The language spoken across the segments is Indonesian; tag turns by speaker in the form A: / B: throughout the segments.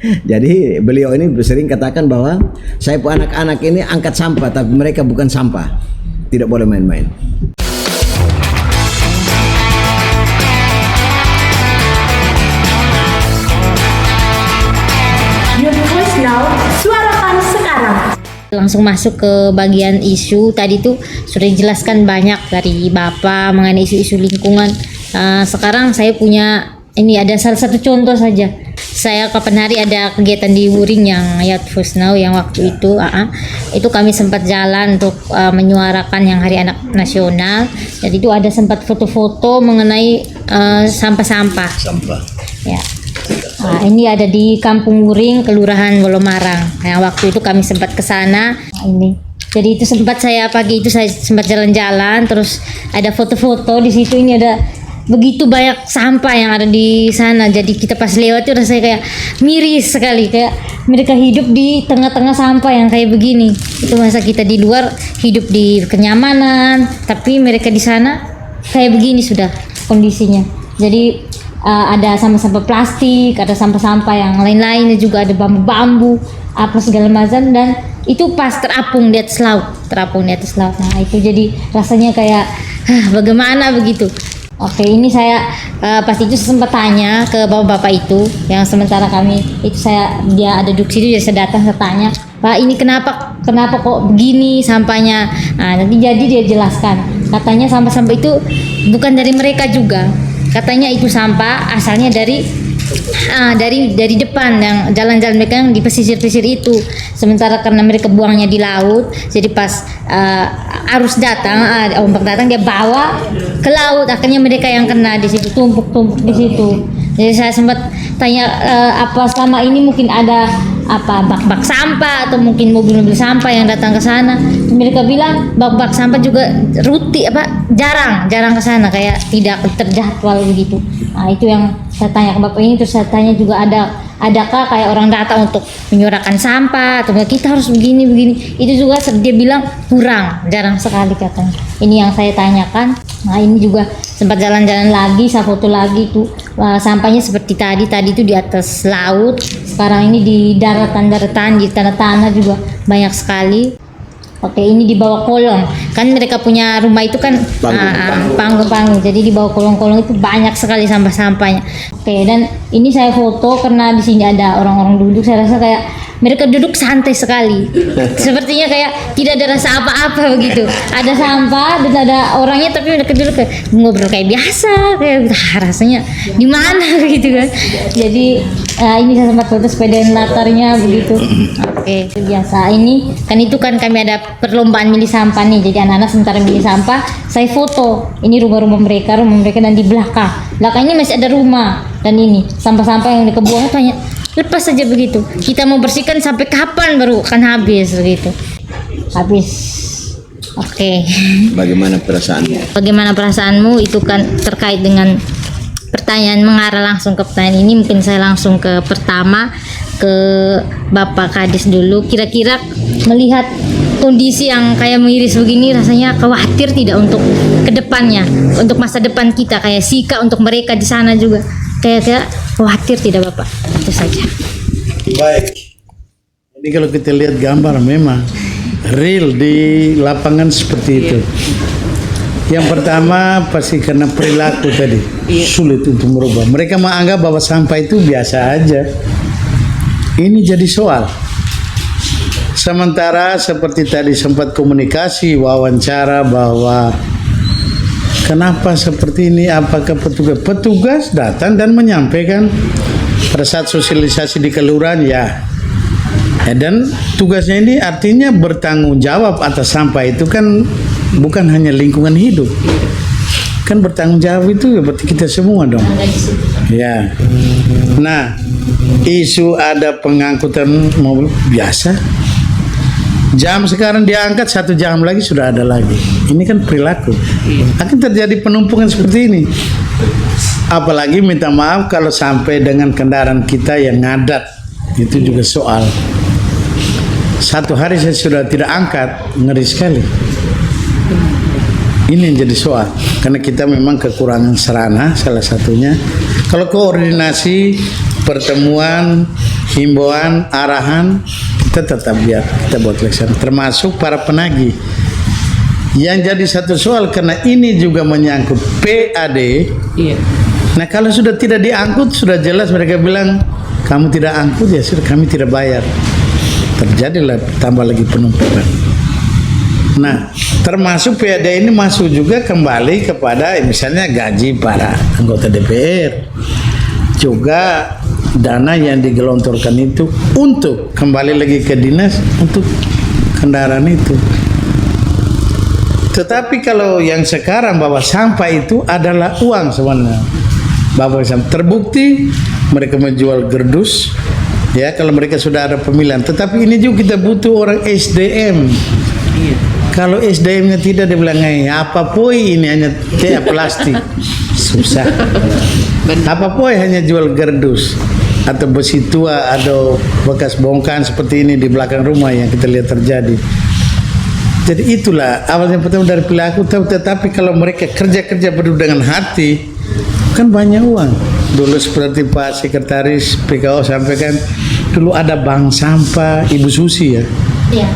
A: Jadi beliau ini sering katakan bahwa saya pun anak-anak ini angkat sampah, tapi mereka bukan sampah. Tidak boleh main-main.
B: Your voice now, suarakan sekarang.
C: Langsung masuk ke bagian isu. Tadi tuh sudah dijelaskan banyak dari Bapak mengenai isu-isu lingkungan. Sekarang saya punya ini ada salah satu contoh saja. Saya kapan hari ada kegiatan di Wuring yang Youth Voice Now yang waktu itu kami sempat jalan untuk menyuarakan yang Hari Anak Nasional. Jadi itu ada sempat foto-foto mengenai sampah-sampah. Ya. Ini ada di Kampung Wuring, Kelurahan Wolomarang. Yang waktu itu kami sempat ke sana. Ini. Jadi itu sempat saya pagi itu saya sempat jalan-jalan, terus ada foto-foto di situ. Ini ada begitu banyak sampah yang ada di sana. Jadi kita pas lewat itu rasanya kayak miris sekali, kayak mereka hidup di tengah-tengah sampah yang kayak begini. Itu masa kita di luar hidup di kenyamanan, tapi mereka di sana kayak begini sudah kondisinya. Jadi ada sampah-sampah plastik, ada sampah-sampah yang lain-lain, juga ada bambu-bambu, apa segala macam, dan itu pas terapung di atas laut. Nah itu jadi rasanya kayak bagaimana begitu. Oke, ini saya pas itu sempat tanya ke bapak-bapak itu yang sementara kami itu dia ada duduk situ, jadi saya datang saya tanya, Pak ini kenapa kok begini sampahnya. Nanti jadi dia jelaskan, katanya sampah-sampah itu bukan dari mereka juga. Katanya itu sampah asalnya dari depan yang jalan-jalan mereka yang di pesisir-pesisir itu. Sementara karena mereka buangnya di laut, jadi pas arus datang, ombak datang dia bawa ke laut, akhirnya mereka yang kena di situ, tumpuk-tumpuk di situ. Jadi saya sempat tanya apa selama ini mungkin ada bak-bak sampah atau mungkin mobil-mobil sampah yang datang ke sana. Mereka bilang bak-bak sampah juga jarang ke sana, kayak tidak terjadwal begitu. Nah, itu yang saya tanya ke Bapak ini, terus saya tanya juga adakah kayak orang datang untuk menyuarakan sampah atau kita harus begini. Itu juga dia bilang jarang sekali katanya. Ini yang saya tanyakan. Nah, ini juga sempat jalan-jalan lagi, saya foto lagi tuh sampahnya seperti tadi itu di atas laut, sekarang ini di daratan-daratan, di tanah-tanah juga banyak sekali. Oke, ini di bawah kolong. Kan mereka punya rumah itu kan panggung. Jadi di bawah kolong-kolong itu banyak sekali sampah-sampahnya. Oke, dan ini saya foto karena di sini ada orang-orang duduk. Saya rasa kayak mereka duduk santai sekali. Sepertinya kayak tidak ada rasa apa-apa begitu. Ada sampah dan ada orangnya, tapi mereka duduk kayak ngobrol kayak biasa, kayak rasanya di mana begitu kan. Jadi ini saya sempat foto sepeda latarnya begitu. Oke, itu biasa. Ini kan kami ada perlombaan milih sampah nih. Jadi anak-anak sementara milih sampah, saya foto. Ini rumah mereka dan di belakangnya masih ada rumah. Dan ini sampah-sampah yang dikebuang itu hanya lepas saja begitu. Kita mau bersihkan sampai kapan baru akan habis begitu. Habis. Oke.
A: Bagaimana perasaanmu?
C: Bagaimana perasaanmu itu kan terkait dengan pertanyaan, mengarah langsung ke pertanyaan ini. Mungkin saya langsung ke pertama ke Bapak Kadis dulu. Kira-kira melihat kondisi yang kayak miris begini, rasanya khawatir tidak untuk kedepannya, untuk masa depan kita, kayak Sika untuk mereka di sana juga, kayak khawatir tidak Bapak? Itu saja.
D: Baik. Ini kalau kita lihat gambar memang real di lapangan seperti itu. Yang pertama pasti karena perilaku tadi sulit untuk merubah. Mereka menganggap bahwa sampah itu biasa aja. Ini jadi soal. Sementara seperti tadi sempat komunikasi, wawancara bahwa kenapa seperti ini, apakah petugas datang dan menyampaikan pada saat sosialisasi di kelurahan ya. Dan tugasnya ini artinya bertanggung jawab atas sampah itu kan bukan hanya lingkungan hidup. Kan bertanggung jawab itu berarti kita semua dong. Ya. Nah, isu ada pengangkutan mobil biasa. Jam sekarang diangkat, 1 jam lagi sudah ada lagi. Ini kan perilaku. Akan terjadi penumpukan seperti ini. Apalagi minta maaf kalau sampai dengan kendaraan kita yang ngadat. Itu juga soal. 1 hari saya sudah tidak angkat, ngeri sekali. Ini yang jadi soal. Karena kita memang kekurangan sarana salah satunya. Kalau koordinasi pertemuan, himbauan, arahan, kita tetap biar kita buat laksana, termasuk para penagih. Yang jadi satu soal karena ini juga menyangkut PAD.
E: Iya.
D: Nah kalau sudah tidak diangkut, sudah jelas mereka bilang kamu tidak angkut ya sudah kami tidak bayar. Terjadilah tambah lagi penumpukan. Nah termasuk PAD ini masuk juga kembali kepada misalnya gaji para anggota DPR, juga dana yang digelontorkan itu untuk kembali lagi ke dinas untuk kendaraan itu. Tetapi kalau yang sekarang bawa sampah itu adalah uang sebenarnya. Bawa sampah terbukti mereka menjual gerdus, ya kalau mereka sudah ada pemilihan. Tetapi ini juga kita butuh orang SDM. Kalau SDM-nya tidak dibilang apa poi ini hanya kayak plastik, susah. Apa poi hanya jual gerdus atau besi tua atau bekas bongkahan seperti ini di belakang rumah yang kita lihat terjadi. Jadi itulah awalnya pertama dari pelaku, tetapi kalau mereka kerja penuh dengan hati, kan banyak uang. Dulu seperti Pak Sekretaris PKO sampaikan, dulu ada bank sampah Ibu Susi ya.
C: Iya.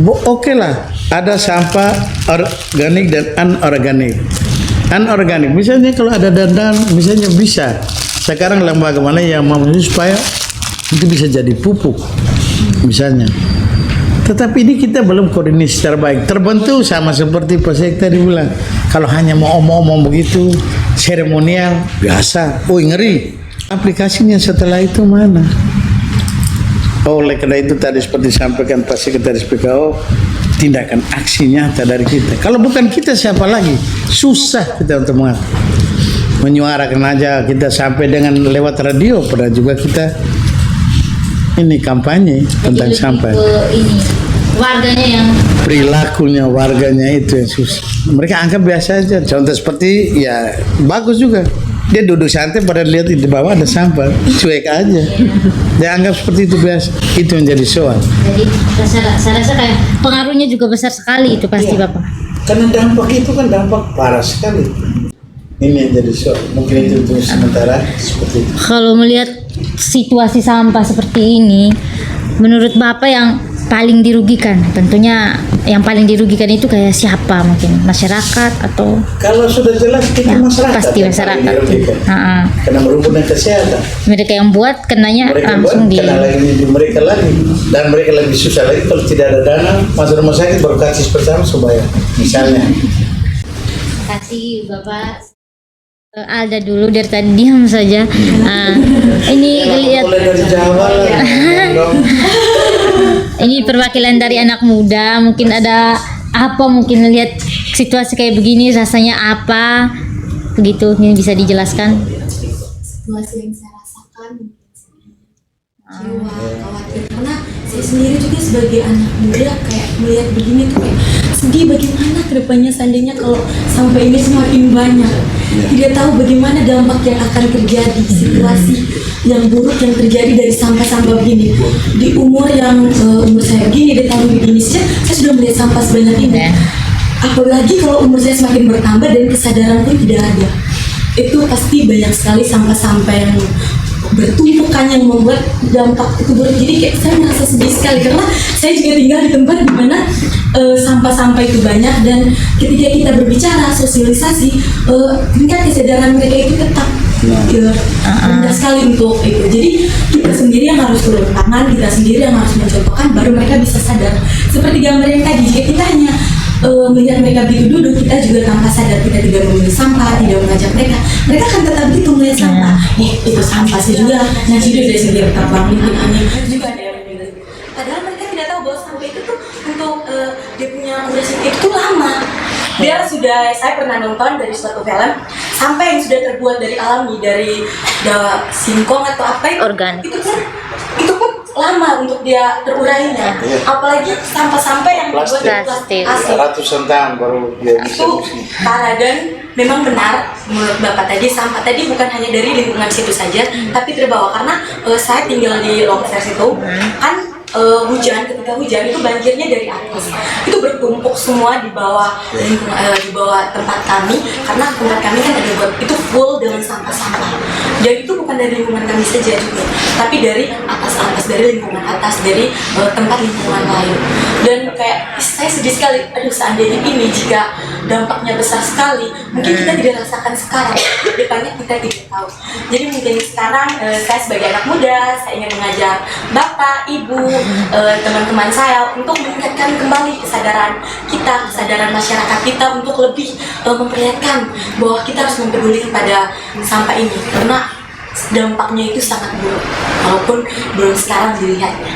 D: Oke lah, ada sampah organik dan anorganik. Anorganik, misalnya kalau ada dandan, misalnya bisa. Sekarang lembaga mana yang mau supaya itu bisa jadi pupuk, misalnya. Tetapi ini kita belum koordinasi secara baik. Terbentuk sama seperti Pak Sek tadi bilang, kalau hanya mau omong-omong begitu, seremonial, biasa. Oh ngeri. Aplikasinya setelah itu mana? Oleh karena itu tadi seperti disampaikan Pak Sekretaris PKO, tindakan aksi nyata dari kita. Kalau bukan kita siapa lagi? Susah kita untuk menyuarakan aja. Kita sampai dengan lewat radio, pernah juga kita ini kampanye tentang
C: Jadi
D: sampah.
C: ini warganya yang
D: Perilakunya warganya itu yang susah. Mereka anggap biasa aja. Contoh seperti ya bagus juga. Dia duduk santai pada lihat di bawah ada sampah, cuek aja. Dia anggap seperti itu biasa. Itu yang jadi soal.
C: jadi saya rasa kayak pengaruhnya juga besar sekali itu pasti Bapak.
D: Karena dampak itu kan dampak parah sekali. Ini yang jadi soal. Mungkin itu untuk sementara seperti itu.
C: Kalau melihat situasi sampah seperti ini, menurut Bapak yang paling dirugikan, tentunya yang paling dirugikan itu kayak siapa, mungkin masyarakat atau
D: Kalau sudah jelas kita
C: ya,
D: masyarakat.
C: pasti
D: yang
C: masyarakat.
D: paling dirugikan.
C: Ha-ha.
D: Karena berhubungan kesehatan.
C: Mereka yang buat kenanya
D: Mereka
C: langsung
D: buat
C: di
D: kena lagi di mereka lagi, dan mereka lebih susah lagi kalau tidak ada dana masuk rumah sakit baru kasih pertama supaya misalnya.
C: kasih Bapak. Alda dulu dari tadi diam saja. Ini lihat
D: Mulai dari Jawa lah. dong.
C: ini perwakilan dari anak muda, mungkin ada apa, mungkin lihat situasi kayak begini rasanya apa begitu, ini bisa dijelaskan.
F: Situasi yang saya rasakan jiwa khawatir, karena saya sendiri juga sebagai anak muda kayak melihat begini tuh kayak sedih bagaimana kedepannya seandainya kalau sampai ini semakin banyak, tidak tahu bagaimana dampak yang akan terjadi, situasi yang buruk yang terjadi dari sampah-sampah begini di umur yang umur saya begini, di tahun begini saja saya sudah melihat sampah sebanyak ini. Apalagi kalau umur saya semakin bertambah dan kesadaran pun tidak ada, itu pasti banyak sekali sampah-sampah yang bertumpukan yang membuat dampak itu buruk. Jadi kayak saya merasa sedih sekali karena saya juga tinggal di tempat di mana sampah-sampah itu banyak, dan ketika kita berbicara sosialisasi tingkat kesadaran mereka itu tetap rendah sekali untuk itu. Jadi kita sendiri yang harus turun tangan, kita sendiri yang harus mencontohkan, baru mereka bisa sadar. Seperti gambar yang tadi, jika kita hanya melihat mereka begitu duduk, kita juga tanpa sadar kita tidak memilih sampah, tidak mengajak mereka akan tetap begitu melihat sampah. Itu sampah sih juga, nah hidup dari sendiri terbang ini juga ada yang bilang. Padahal mereka tidak tahu bahwa sampah itu tuh untuk dia punya durasi itu lama. Dia sudah, saya pernah nonton dari suatu film, sampah yang sudah terbuat dari alami, dari singkong atau apa itu,
C: Organik.
F: itu pun lama untuk dia terurainya. Apalagi sampah-sampah yang dibuat dari
C: Plastik.
F: plastik.
D: Ratusan tahun baru dia bisa
F: Itu parah, dan memang benar menurut Bapak tadi, sampah tadi bukan hanya dari lingkungan situ saja, tapi terbawa karena saya tinggal di Longser situ kan. Hujan, ketika hujan itu banjirnya dari atas itu bertumpuk semua di bawah di bawah tempat kami, karena tempat kami kan ada buat itu full dengan sampah-sampah. Dan itu bukan dari lingkungan kami saja juga, tapi dari atas, dari lingkungan atas, dari tempat lingkungan lain. Dan kayak saya sedih sekali, aduh seandainya ini jika dampaknya besar sekali, mungkin kita tidak rasakan sekarang, depannya kita tidak tahu. Jadi mungkin sekarang saya sebagai anak muda, saya ingin mengajak bapak, ibu, teman-teman saya untuk meningkatkan kembali kesadaran kita, kesadaran masyarakat kita untuk lebih memperlihatkan bahwa kita harus mempedulikan pada sampah ini, karena dampaknya itu sangat buruk, walaupun belum sekarang dilihatnya.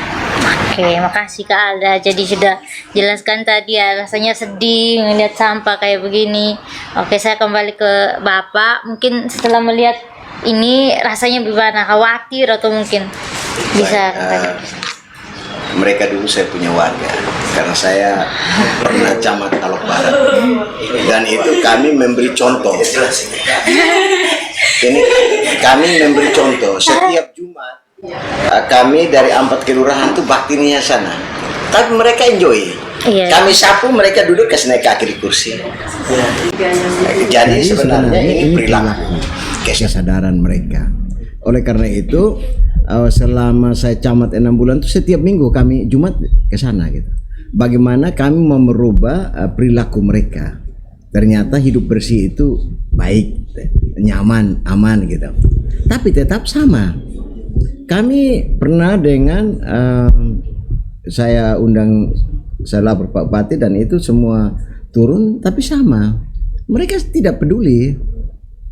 C: Oke, makasih Kak Alda. Jadi sudah jelaskan tadi ya, rasanya sedih melihat sampah kayak begini. Oke, saya kembali ke Bapak. Mungkin setelah melihat ini rasanya gimana? Khawatir atau mungkin bisa?
A: Mereka dulu saya punya warga, karena saya pernah camat Alok Barat, dan itu kami memberi contoh. Ini kami memberi contoh setiap Jumat. Kami dari 4 kelurahan tuh baktinya sana, tapi mereka enjoy.
C: Iya.
A: Kami sapu, mereka duduk ke naik kaki di kursi. Jadi sebenarnya ini perilaku, kesadaran mereka. Oleh karena itu, selama saya camat 6 bulan itu setiap minggu kami Jumat ke sana gitu. Bagaimana kami mau merubah perilaku mereka. Ternyata hidup bersih itu baik, nyaman, aman gitu. Tapi tetap sama. Kami pernah dengan saya undang, saya lapor Pak Bupati dan itu semua turun, tapi sama. Mereka tidak peduli.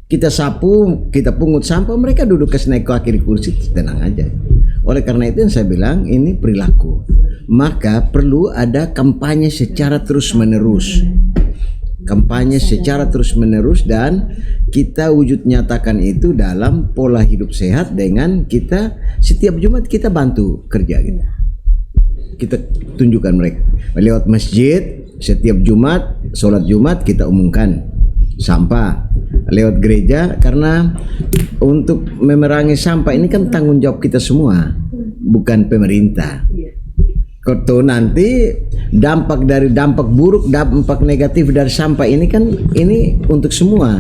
A: Kita sapu, kita pungut sampah, mereka duduk ke naik kaki di kursi, tenang aja. Oleh karena itu yang saya bilang ini perilaku. Maka perlu ada kampanye secara terus-menerus. Kampanye secara terus-menerus dan kita wujud nyatakan itu dalam pola hidup sehat dengan kita setiap Jumat kita bantu kerja gitu. Kita tunjukkan mereka lewat masjid setiap Jumat, sholat Jumat kita umumkan sampah lewat gereja, karena untuk memerangi sampah ini kan tanggung jawab kita semua, bukan pemerintah. Kalau nanti dampak buruk, dampak negatif dari sampah ini kan ini untuk semua,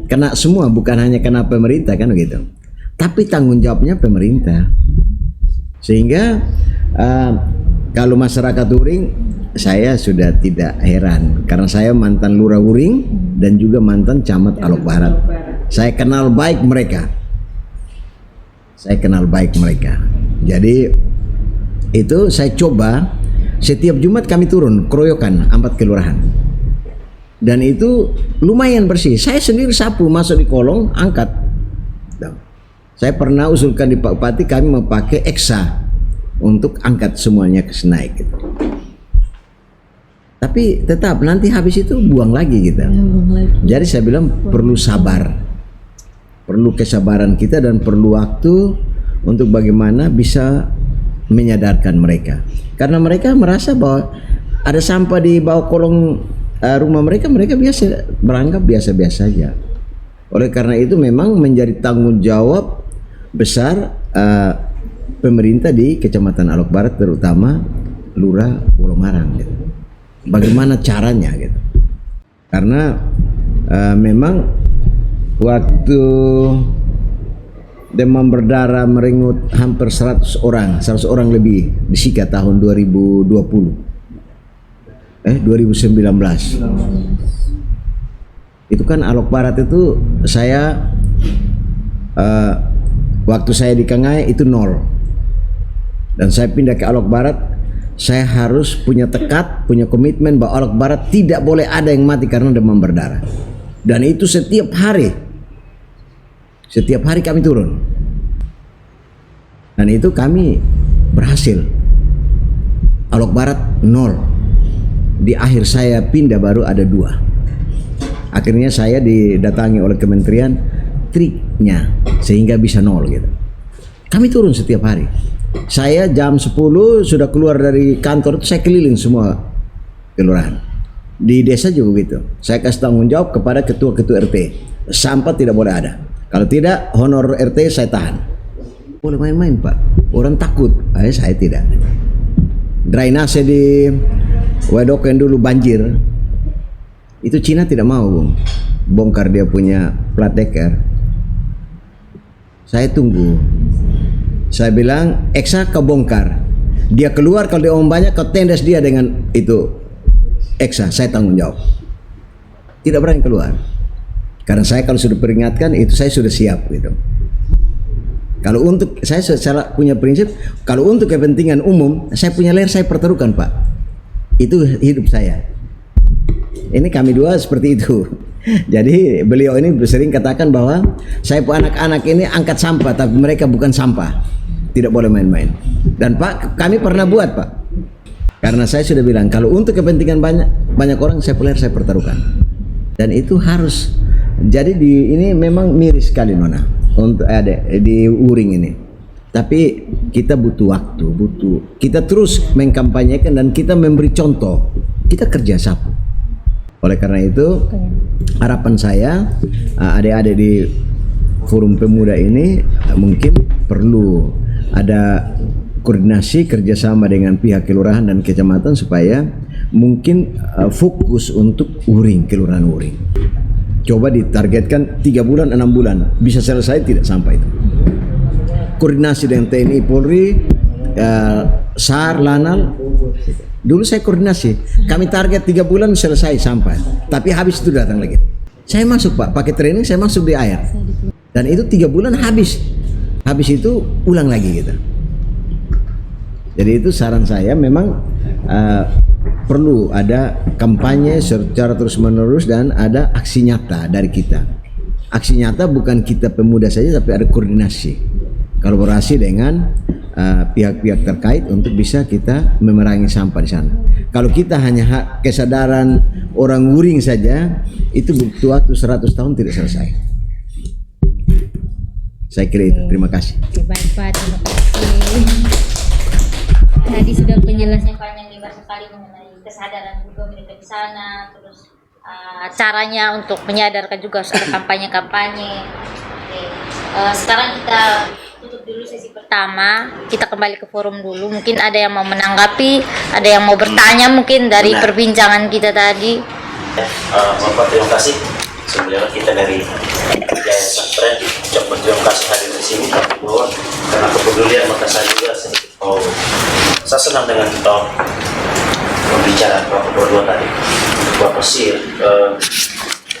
A: kena semua, bukan hanya kena pemerintah kan begitu. Tapi tanggung jawabnya pemerintah. Sehingga kalau masyarakat Uring, saya sudah tidak heran karena saya mantan lurah Uring dan juga mantan camat Alok Barat. Saya kenal baik mereka. Jadi itu saya coba setiap Jumat kami turun keroyokan 4 kelurahan. Dan itu lumayan bersih. Saya sendiri sapu, masuk di kolong, angkat. Saya pernah usulkan di Pak Bupati kami mau pakai eksa untuk angkat semuanya ke naik gitu. Tapi tetap nanti habis itu buang lagi gitu. Jadi saya bilang perlu sabar. Perlu kesabaran kita dan perlu waktu untuk bagaimana bisa menyadarkan mereka. Karena mereka merasa bahwa ada sampah di bawah kolong rumah mereka beranggap biasa-biasa saja. Oleh karena itu memang menjadi tanggung jawab besar pemerintah di Kecamatan Alok Barat, terutama Lurah Wolomarang gitu. Bagaimana caranya gitu. Karena memang waktu demam berdarah merenggut hampir 100 orang lebih di Sika tahun 2019. Itu kan Alok Barat itu saya waktu saya di Kangai itu 0. Dan saya pindah ke Alok Barat, saya harus punya tekad, punya komitmen bahwa Alok Barat tidak boleh ada yang mati karena demam berdarah. Dan itu setiap hari kami turun. Dan itu kami berhasil. Alok Barat 0. Di akhir saya pindah baru ada 2. Akhirnya saya didatangi oleh kementerian triknya sehingga bisa 0 gitu. Kami turun setiap hari. Saya jam 10 sudah keluar dari kantor itu saya keliling semua kelurahan. Di desa juga gitu. Saya kasih tanggung jawab kepada ketua-ketua RT. Sampah tidak boleh ada. Kalau tidak, honor RT saya tahan. Boleh main-main Pak. Orang takut. Saya tidak. Drainase di Wedoken dulu banjir. Itu Cina tidak mau bongkar dia punya plat deker. Saya tunggu. Saya bilang, Eksa kau bongkar. Dia keluar, kalau dia omong banyak, kau tendas dia dengan itu. Eksa, saya tanggung jawab. Tidak berani keluar. Karena saya kalau sudah peringatkan, itu saya sudah siap gitu. Kalau untuk, saya secara punya prinsip, kalau untuk kepentingan umum, saya punya leher, saya pertaruhkan Pak. Itu hidup saya. Ini kami dua seperti itu. Jadi beliau ini sering katakan bahwa saya pun anak-anak ini angkat sampah, tapi mereka bukan sampah. Tidak boleh main-main. Dan Pak, kami pernah buat Pak. Karena saya sudah bilang, kalau untuk kepentingan banyak orang, saya leher, saya pertaruhkan. Dan itu harus. Jadi ini memang miris sekali Nona untuk ada di Uring ini. Tapi kita butuh waktu, kita terus mengkampanyekan dan kita memberi contoh. Kita kerja sapu. Oleh karena itu, harapan saya adik-adik di Forum Pemuda ini mungkin perlu ada koordinasi kerjasama dengan pihak kelurahan dan kecamatan supaya mungkin fokus untuk Uring, kelurahan Uring. Coba ditargetkan 3 bulan, 6 bulan bisa selesai, tidak sampai itu. Koordinasi dengan TNI, Polri, SAR, Lanal. Dulu saya koordinasi, kami target 3 bulan selesai sampai, tapi habis itu datang lagi. Saya masuk Pak, pakai training, saya masuk di air. Dan itu 3 bulan habis itu ulang lagi gitu. Jadi itu saran saya, memang perlu ada kampanye secara terus menerus dan ada aksi nyata dari kita. Aksi nyata bukan kita pemuda saja, tapi ada koordinasi, kolaborasi dengan pihak-pihak terkait untuk bisa kita memerangi sampah di sana. Kalau kita hanya kesadaran orang Uring saja, itu butuh waktu 100 tahun tidak selesai. Saya kira itu. Terima kasih.
C: Baik Pak, terima kasih. Tadi sudah penjelasan panjang lebar sekali mengenai kesadaran juga mereka di sana, terus caranya untuk menyadarkan juga soal kampanye-kampanye. Oke. Sekarang kita tutup dulu sesi pertama, kita kembali ke forum dulu. Mungkin ada yang mau menanggapi, ada yang mau bertanya mungkin dari perbincangan kita tadi.
E: Bapak, terima kasih. Sebenarnya kita dari Yayasan Tren ucapkan terima kasih hadir di sini, tapi bahwa karena kepedulian maka saya juga sedikit saya senang dengan pembicaraan Bapak berdua tadi. Bapak Sir,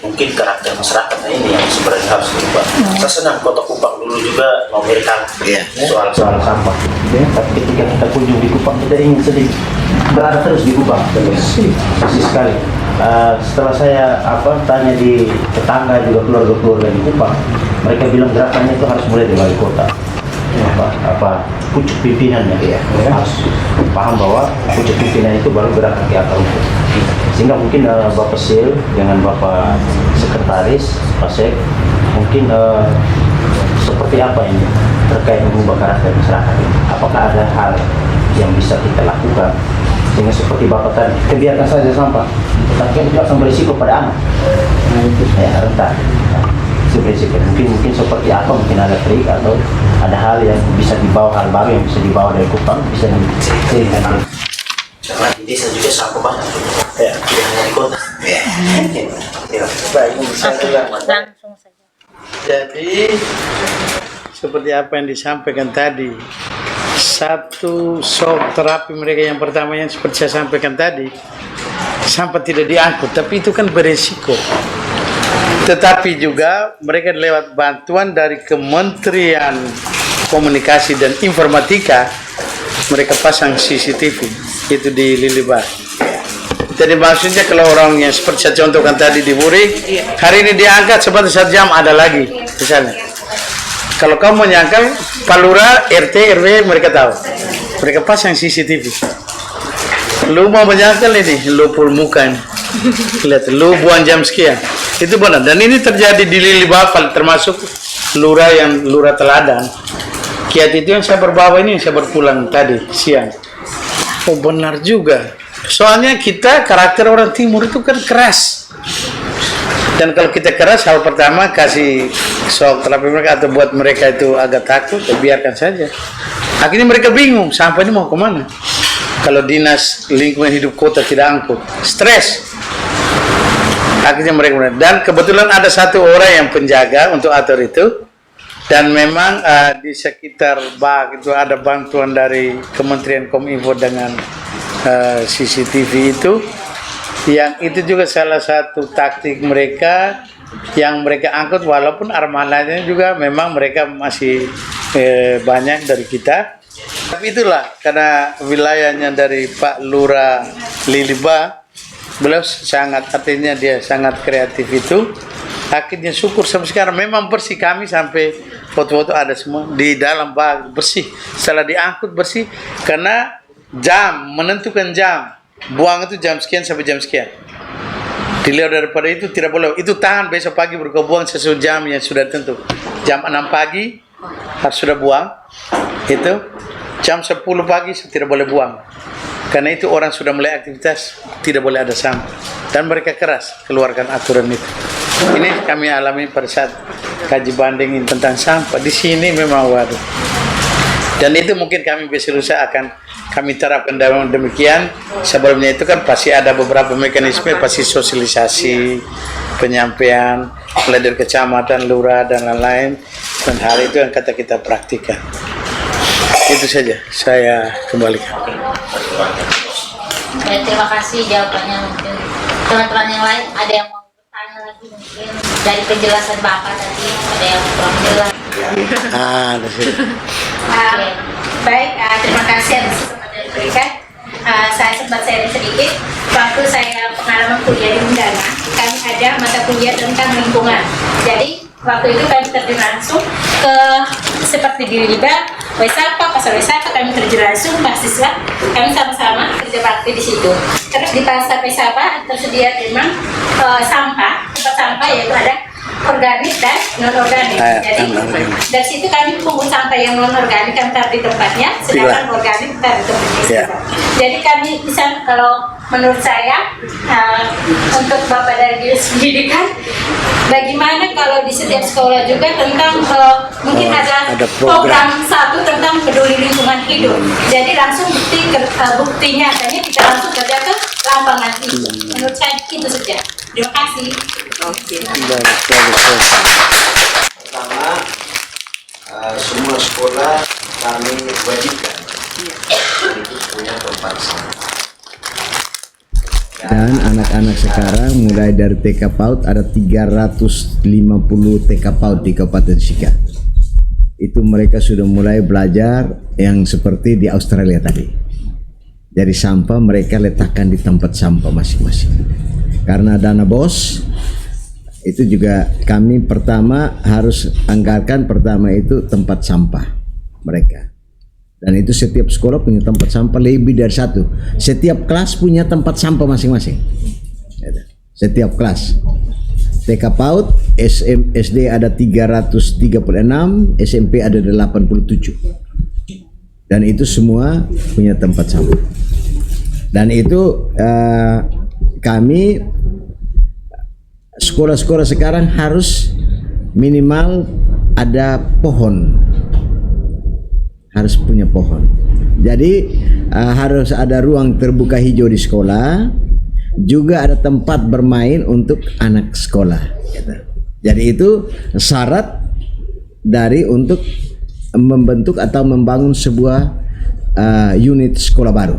E: mungkin karakter masyarakatnya ini yang sebenarnya harus berubah. Saya senang Kota Kupang dulu juga memberikan soal-soal sampah. Tapi ketika kita kunjung di Kupang, kita ingin sedikit berada terus di Kupang. Persis sekali. Setelah saya tanya di tetangga juga keluarga-keluarga di Kupang, mereka bilang gerakannya itu harus mulai dari wali kota. Pucuk pimpinannya harus paham bahwa pucuk pimpinan itu baru gerakan ke akar rumput. Sehingga mungkin Bapak Sil dengan Bapak Sekretaris Pak Sek mungkin seperti apa ini terkait mengubah karakter masyarakat ini. Apakah ada hal yang bisa kita lakukan sehingga seperti Bapak tadi, kita biarkan saja sampah, tetapi kita tidak akan berisiko pada anak. Nah itu saya rentan. Prinsipnya mungkin seperti apa, mungkin ada trik atau ada hal yang bisa dibawa, hal baru yang bisa dibawa dari Kupang, bisa diceritakan. Karena di desa juga sampah banyak, tidak hanya di kota. Baik,
C: Langsung saja.
D: Jadi seperti apa yang disampaikan tadi, satu shock terapi mereka yang pertama yang seperti saya sampaikan tadi, sampah tidak diangkut, tapi itu kan beresiko. Tetapi juga mereka lewat bantuan dari Kementerian Komunikasi dan Informatika, mereka pasang CCTV itu di Lilibar. Jadi maksudnya kalau orang yang seperti saya contohkan tadi di Buri, hari ini diangkat sebentar 1 jam ada lagi misalnya. Kalau kamu menyangkal Palura, RT, RW mereka tahu, mereka pasang CCTV. Lu mau menyangkal ini, lu pul muka ini. Lihat, lu buang jam sekian. Itu benar, dan ini terjadi di Lilibar, termasuk lurah Teladan. Kiat itu yang saya berbawa ini, yang saya berpulang tadi siang. Oh benar juga. Soalnya kita karakter orang timur itu kan keras. Dan kalau kita keras, hal pertama kasih shock terapi mereka atau buat mereka itu agak takut, ya biarkan saja. Akhirnya mereka bingung, sampah ini mau kemana? Kalau dinas lingkungan hidup kota tidak angkut, stres. Akhirnya mereka, dan kebetulan ada satu orang yang penjaga untuk atur itu, Dan memang di sekitar bak itu ada bantuan dari Kementerian Kominfo dengan CCTV itu, yang itu juga salah satu taktik mereka yang mereka angkut, walaupun armadanya juga memang mereka masih banyak dari kita. Tapi itulah karena wilayahnya dari Pak Lurah Liliba, beliau sangat, artinya dia sangat kreatif itu. Akhirnya syukur sampai sekarang memang bersih, kami sampai foto-foto ada semua di dalam bak bersih. Setelah diangkut bersih karena jam, menentukan jam. Buang itu jam sekian sampai jam sekian. Dilihat daripada itu tidak boleh. Itu tahan besok pagi baru buang sesuai jam yang sudah tentu. Jam 6 pagi harus sudah buang. Itu jam 10 pagi tidak boleh buang. Karena itu orang sudah mulai aktivitas, tidak boleh ada sampah. Dan mereka keras keluarkan aturan itu. Ini kami alami pada saat kaji banding tentang sampah. Di sini memang waduh. Dan itu mungkin kami besok lusa akan kami terapkan dalam demikian. Sebelumnya itu kan pasti ada beberapa mekanisme, pasti sosialisasi, penyampaian, mulai dari kecamatan, lurah, dan lain-lain. Dan hal itu yang kata kita praktikan. Itu saja saya kembalikan.
C: Ya, terima kasih jawabannya. Mungkin teman-teman yang lain ada yang mau bertanya lagi, mungkin dari penjelasan Bapak tadi ada yang kurang jelas.
B: Baik, terima kasih atas kesempatan yang diberikan. Saya sempat sharing sedikit. Waktu saya pengalaman kuliah di Undana, kami ada mata kuliah tentang lingkungan. Jadi waktu itu kami terjun langsung ke seperti di Liba, wisata, pasar wisata, kami terjun langsung mahasiswa, kami sama-sama kerja bakti di situ. Terus di pasar wisata tersedia memang sampah, tempat sampah yaitu ada organik dan non organik. Jadi dari situ kami pungut sampah yang non organik kami taruh di tempatnya, sedangkan organik taruh di tempatnya. Jadi kami bisa, kalau menurut saya untuk Bapak dari Dinas Pendidikan, bagaimana kalau di setiap sekolah juga tentang mungkin ada program satu tentang peduli lingkungan hidup. Jadi langsung bukti nyatanya kita langsung kerja ke lapangan itu. Menurut saya itu saja. Terima kasih.
A: Pertama, semua sekolah kami wajibkan itu punya tempat sampah. Dan anak-anak sekarang mulai dari TK PAUD ada 350 TK PAUD di Kabupaten Sika. Itu mereka sudah mulai belajar yang seperti di Australia tadi. Dari sampah mereka letakkan di tempat sampah masing-masing. Karena dana BOS itu juga kami pertama harus anggarkan, pertama itu tempat sampah mereka. Dan itu setiap sekolah punya tempat sampah lebih dari satu. Setiap kelas punya tempat sampah masing-masing. Setiap kelas. TK PAUD, SD ada 336, SMP ada 87. Dan itu semua punya tempat sampah. Dan itu kami sekolah-sekolah sekarang harus minimal ada pohon. Harus punya pohon. Jadi harus ada ruang terbuka hijau di sekolah, juga ada tempat bermain untuk anak sekolah. Jadi itu syarat dari untuk membentuk atau membangun sebuah unit sekolah baru.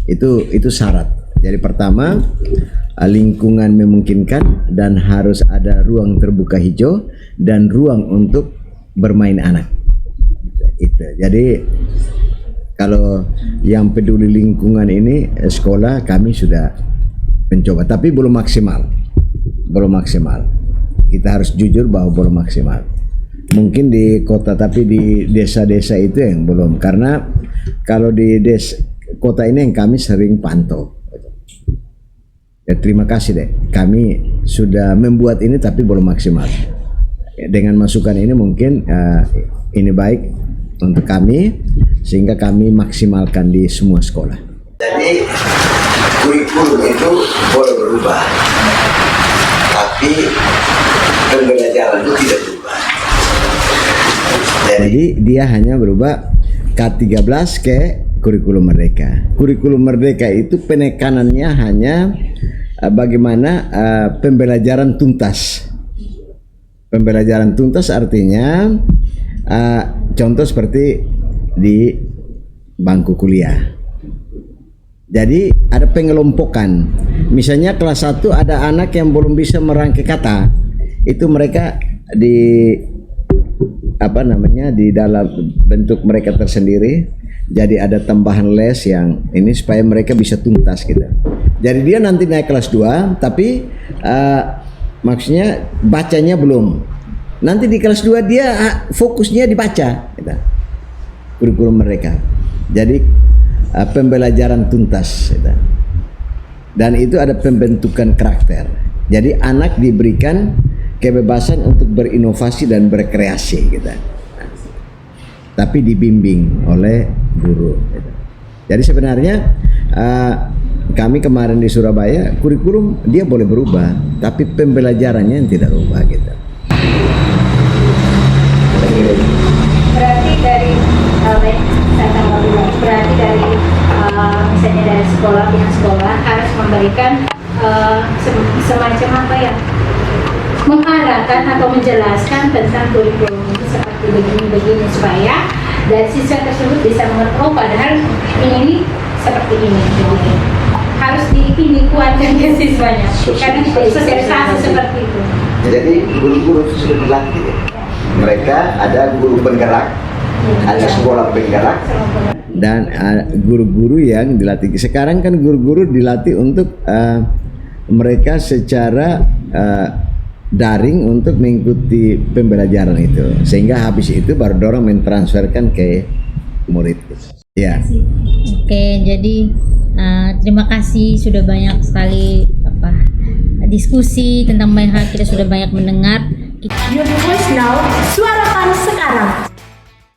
A: Itu syarat. Jadi pertama lingkungan memungkinkan dan harus ada ruang terbuka hijau dan ruang untuk bermain anak. Itu. Jadi kalau yang peduli lingkungan ini sekolah kami sudah mencoba, tapi belum maksimal. Kita harus jujur bahwa belum maksimal. Mungkin di kota, tapi di desa-desa itu yang belum. Karena kalau di kota ini yang kami sering pantau. Ya, terima kasih deh. Kami sudah membuat ini tapi belum maksimal. Dengan masukan ini mungkin ini baik untuk kami sehingga kami maksimalkan di semua sekolah. Jadi kurikulum itu boleh berubah, tapi pembelajaran itu tidak berubah. Jadi dia hanya berubah K13 ke kurikulum merdeka. Kurikulum merdeka itu penekanannya hanya bagaimana pembelajaran tuntas. Pembelajaran tuntas artinya contoh seperti di bangku kuliah. Jadi ada pengelompokan. Misalnya kelas 1 ada anak yang belum bisa merangkai kata. Itu mereka di di dalam bentuk mereka tersendiri. Jadi ada tambahan les yang ini supaya mereka bisa tuntas gitu. Jadi dia nanti naik kelas 2 tapi maksudnya bacanya belum. Nanti di kelas 2 dia fokusnya dibaca gitu. Kurikulum mereka. Jadi pembelajaran tuntas gitu. Dan itu ada pembentukan karakter. Jadi anak diberikan kebebasan untuk berinovasi dan berkreasi gitu. Tapi dibimbing oleh guru gitu. Jadi sebenarnya kami kemarin di Surabaya kurikulum dia boleh berubah, tapi pembelajarannya yang tidak berubah gitu.
B: Berarti dari misalnya dari pihak sekolah harus memberikan semacam apa ya, mengarahkan atau menjelaskan tentang kurikulum itu seperti begini supaya dari siswa tersebut bisa mengerti, oh padahal ini seperti ini. Harus dikuatkan ke siswanya karena sosialisasi seperti itu.
A: Jadi guru-guru itu sudah dilatih ya. Mereka ada guru penggerak, ada sekolah penggerak, dan guru-guru yang dilatih. Sekarang kan guru-guru dilatih untuk mereka secara daring untuk mengikuti pembelajaran itu, sehingga habis itu baru dorong mentransferkan ke murid. Ya.
C: Oke, jadi terima kasih sudah banyak sekali diskusi tentang banyak hal, kita sudah banyak mendengar.
G: Your voice now, suarakan sekarang.